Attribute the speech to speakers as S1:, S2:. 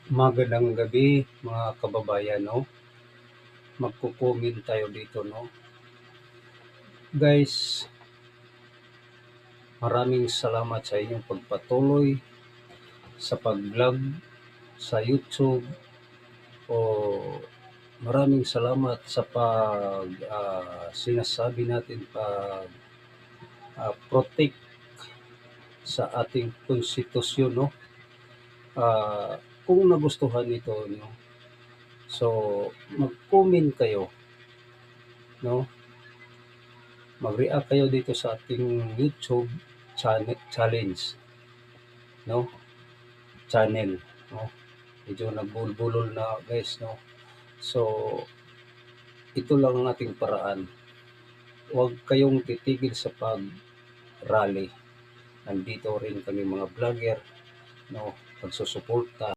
S1: Magandang gabi mga kababayan, no? Magko-comment tayo dito, no? Guys, maraming salamat sa inyong pagpatuloy sa pag-vlog sa YouTube o maraming salamat sa sinasabi natin pag protect sa ating konstitusyon, no? Kung nagustuhan ito nyo, so mag-comment kayo, no? Mag-react kayo dito sa ating YouTube challenge, no? Channel, no? Medyo nagbulbulol na guys, no? So ito lang ang ating paraan. Huwag kayong titigil sa pag-rally. Nandito rin kami mga vlogger, no? Pagsusuporta